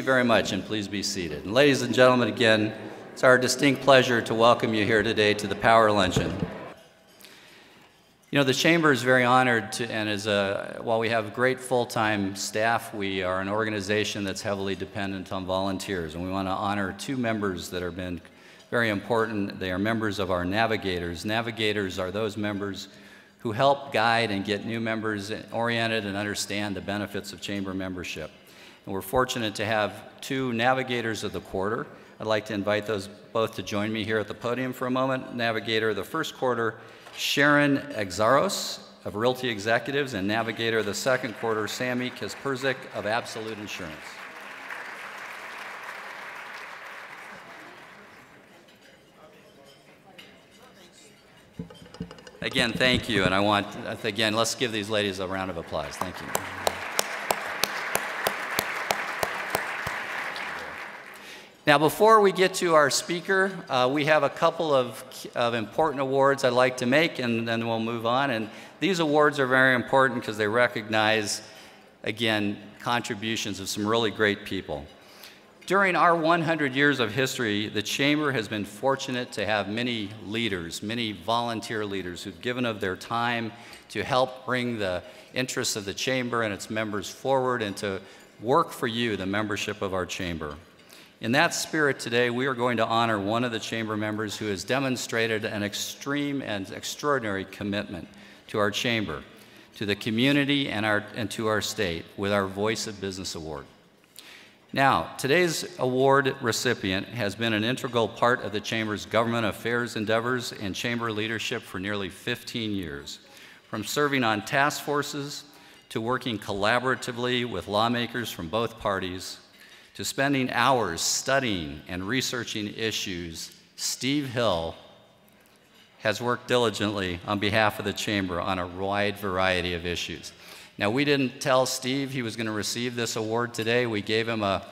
very much, and please be seated. And ladies and gentlemen, again, it's our distinct pleasure to welcome you here today to the Power Luncheon. You know, the Chamber is very honored to, and while we have great full-time staff, we are an organization that's heavily dependent on volunteers, and we want to honor two members that have been very important. They are members of our navigators. Navigators are those members who help guide and get new members oriented and understand the benefits of Chamber membership. And we're fortunate to have two navigators of the quarter. I'd like to invite those both to join me here at the podium for a moment. Navigator of the first quarter, Sharon Exaros of Realty Executives, and Navigator of the second quarter, Sammy Kasperzik of Absolute Insurance. Again, thank you, and again, let's give these ladies a round of applause. Thank you. Now, before we get to our speaker, we have a couple of important awards I'd like to make, and then we'll move on. And these awards are very important because they recognize, again, contributions of some really great people. During our 100 years of history, the Chamber has been fortunate to have many leaders, many volunteer leaders who've given of their time to help bring the interests of the Chamber and its members forward and to work for you, the membership of our Chamber. In that spirit today, we are going to honor one of the Chamber members who has demonstrated an extreme and extraordinary commitment to our Chamber, to the community, and to our state with our Voice of Business Award. Now, today's award recipient has been an integral part of the Chamber's government affairs endeavors and Chamber leadership for nearly 15 years, from serving on task forces to working collaboratively with lawmakers from both parties, to spending hours studying and researching issues. Steve Hill has worked diligently on behalf of the Chamber on a wide variety of issues. Now, we didn't tell Steve he was going to receive this award today. We gave him a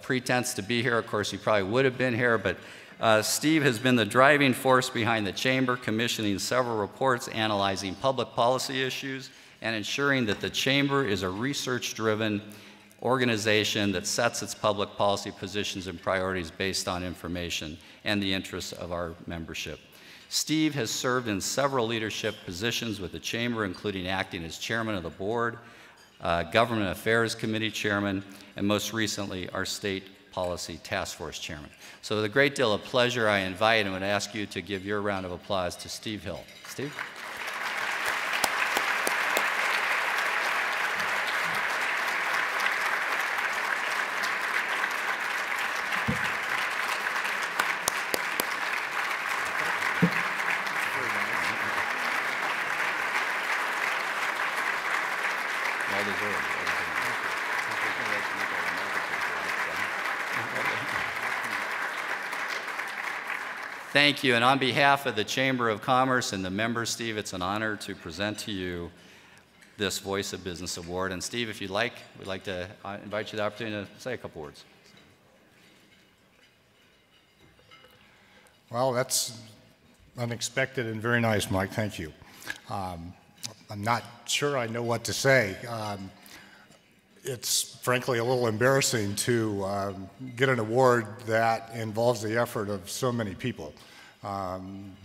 pretense to be here. Of course, he probably would have been here, but Steve has been the driving force behind the Chamber, commissioning several reports analyzing public policy issues and ensuring that the Chamber is a research-driven organization that sets its public policy positions and priorities based on information and the interests of our membership. Steve has served in several leadership positions with the Chamber, including acting as chairman of the board, Government Affairs Committee chairman, and most recently, our State Policy Task Force chairman. So with a great deal of pleasure, I invite and would ask you to give your round of applause to Steve Hill. Steve? Thank you, and on behalf of the Chamber of Commerce and the members, Steve, it's an honor to present to you this Voice of Business Award. And Steve, if you'd like, we'd like to invite you the opportunity to say a couple words. Well, that's unexpected and very nice, Mike. Thank you. I'm not sure I know what to say. It's frankly a little embarrassing to get an award that involves the effort of so many people.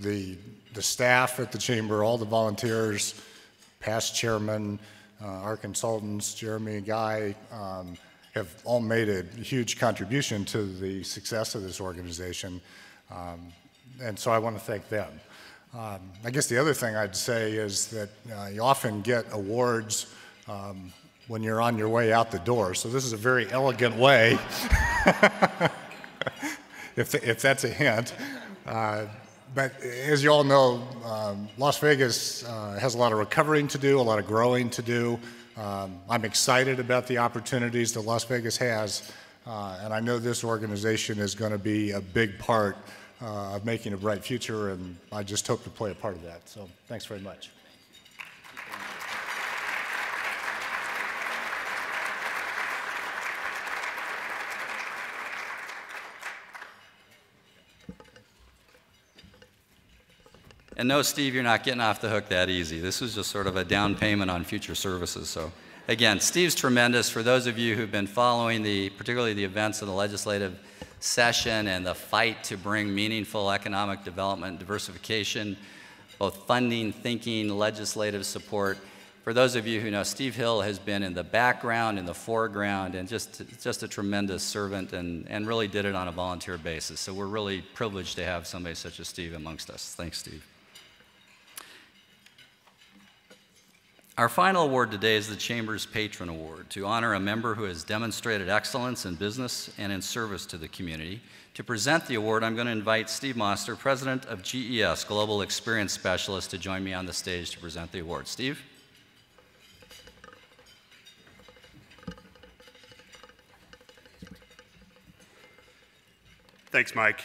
The staff at the Chamber, all the volunteers, past chairmen, our consultants, Jeremy and Guy, have all made a huge contribution to the success of this organization. And so I want to thank them. I guess the other thing I'd say is that you often get awards when you're on your way out the door. So this is a very elegant way, if that's a hint. But as you all know, Las Vegas has a lot of recovering to do, a lot of growing to do. I'm excited about the opportunities that Las Vegas has, and I know this organization is going to be a big part of making a bright future, and I just hope to play a part of that. So thanks very much. And no, Steve, you're not getting off the hook that easy. This is just sort of a down payment on future services, so Again, Steve's tremendous. For those of you who've been following particularly the events of the legislative session and the fight to bring meaningful economic development, diversification, both funding, thinking, legislative support. For those of you who know, Steve Hill has been in the background, in the foreground, and just a tremendous servant and really did it on a volunteer basis. So we're really privileged to have somebody such as Steve amongst us. Thanks, Steve. Our final award today is the Chamber's Patron Award to honor a member who has demonstrated excellence in business and in service to the community. To present the award, I'm going to invite Steve Moster, President of GES, Global Experience Specialist, to join me on the stage to present the award. Steve? Thanks, Mike.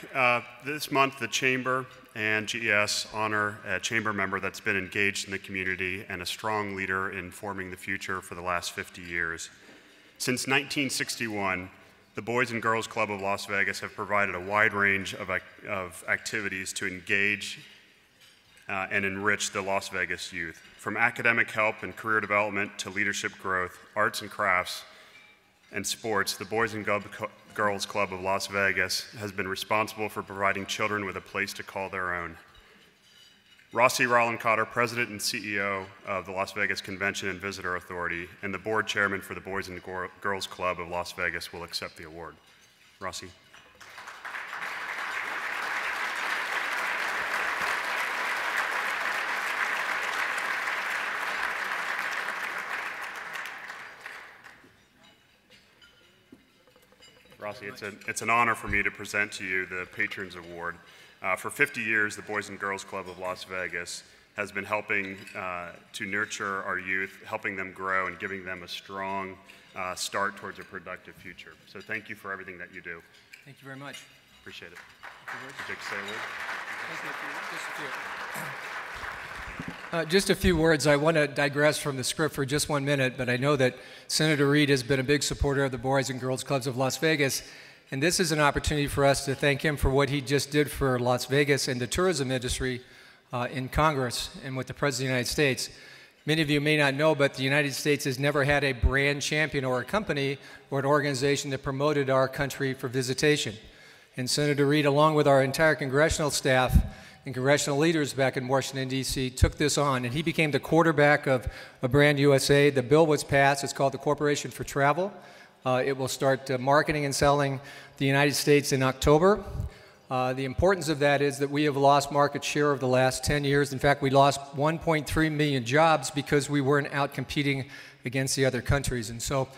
This month, the Chamber and GES honor a Chamber member that's been engaged in the community and a strong leader in forming the future for the last 50 years. Since 1961, the Boys and Girls Club of Las Vegas have provided a wide range of activities to engage and enrich the Las Vegas youth. From academic help and career development to leadership growth, arts and crafts, and sports, the Boys and Girls Club of Las Vegas has been responsible for providing children with a place to call their own. Rossi Rollencotter, President and CEO of the Las Vegas Convention and Visitor Authority, and the Board Chairman for the Boys and Girls Club of Las Vegas will accept the award. Rossi. Rossi, it's an honor for me to present to you the Patrons Award. For 50 years, the Boys and Girls Club of Las Vegas has been helping to nurture our youth, helping them grow and giving them a strong start towards a productive future. So thank you for everything that you do. Thank you very much. Appreciate it. Would you like to say a word? Just a few words. I want to digress from the script for just 1 minute, but I know that Senator Reed has been a big supporter of the Boys and Girls Clubs of Las Vegas, and this is an opportunity for us to thank him for what he just did for Las Vegas and the tourism industry in Congress and with the President of the United States. Many of you may not know, but the United States has never had a brand champion or a company or an organization that promoted our country for visitation. And Senator Reed, along with our entire congressional staff and congressional leaders back in Washington, D.C., took this on, and he became the quarterback of Brand USA. The bill was passed. It's called the Corporation for Travel. It will start marketing and selling the United States in October. The importance of that is that we have lost market share over the last 10 years. In fact, we lost 1.3 million jobs because we weren't out competing against the other countries. And so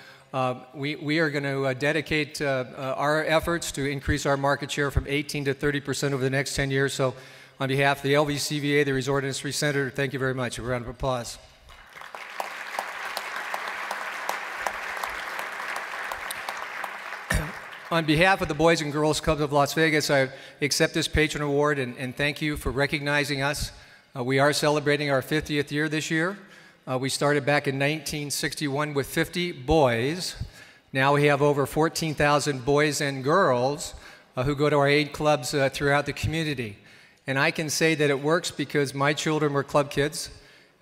we are going to dedicate our efforts to increase our market share from 18 to 30% over the next 10 years. So on behalf of the LVCVA, the Resort Industry Center, thank you very much. A round of applause. On behalf of the Boys and Girls Clubs of Las Vegas, I accept this Patron Award and thank you for recognizing us. We are celebrating our 50th year this year. We started back in 1961 with 50 boys. Now we have over 14,000 boys and girls who go to our 8 clubs throughout the community. And I can say that it works because my children were club kids.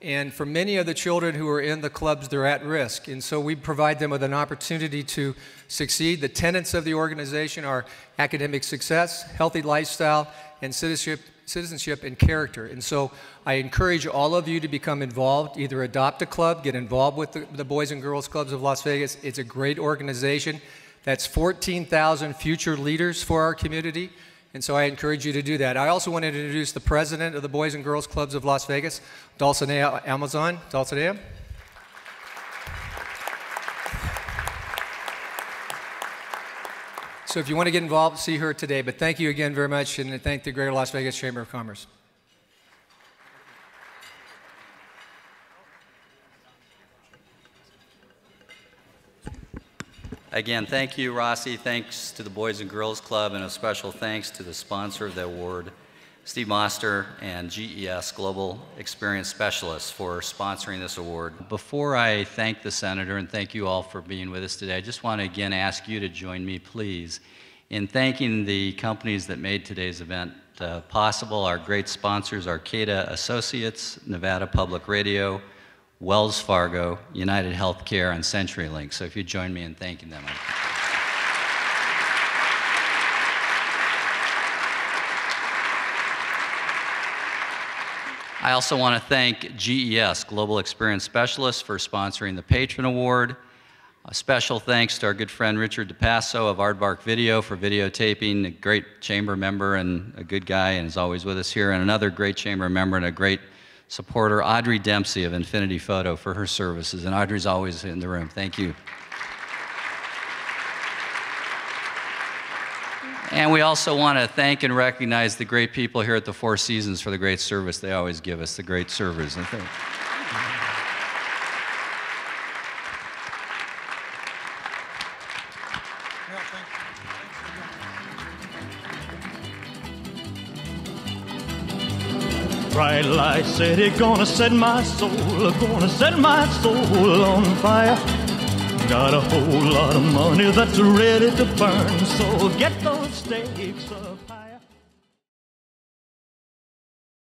And for many of the children who are in the clubs, they're at risk. And so we provide them with an opportunity to succeed. The tenets of the organization are academic success, healthy lifestyle, and citizenship and character. And so I encourage all of you to become involved, either adopt a club, get involved with the Boys and Girls Clubs of Las Vegas. It's a great organization. That's 14,000 future leaders for our community. And so I encourage you to do that. I also want to introduce the president of the Boys and Girls Clubs of Las Vegas, Dulcinea Amazon. Dulcinea. So if you want to get involved, see her today. But thank you again very much, and thank the Greater Las Vegas Chamber of Commerce. Again, thank you, Rossi. Thanks to the Boys and Girls Club, and a special thanks to the sponsor of the award, Steve Moster and GES Global Experience Specialists, for sponsoring this award. Before I thank the Senator and thank you all for being with us today, I just want to again ask you to join me, please, in thanking the companies that made today's event possible. Our great sponsors, Arcata Associates, Nevada Public Radio, Wells Fargo, United Healthcare, and CenturyLink. So if you join me in thanking them. I also want to thank GES, Global Experience Specialists, for sponsoring the Patron Award. A special thanks to our good friend Richard DePasso of Aardvark Video for videotaping, a great chamber member and a good guy and is always with us here, and another great chamber member and a great supporter, Audrey Dempsey of Infinity Photo, for her services. And Audrey's always in the room. Thank you. And we also want to thank and recognize the great people here at the Four Seasons for the great service they always give us, the great servers. Bright light city, gonna set my soul on fire. Got a whole lot of money that's ready to burn, so get those stakes up high.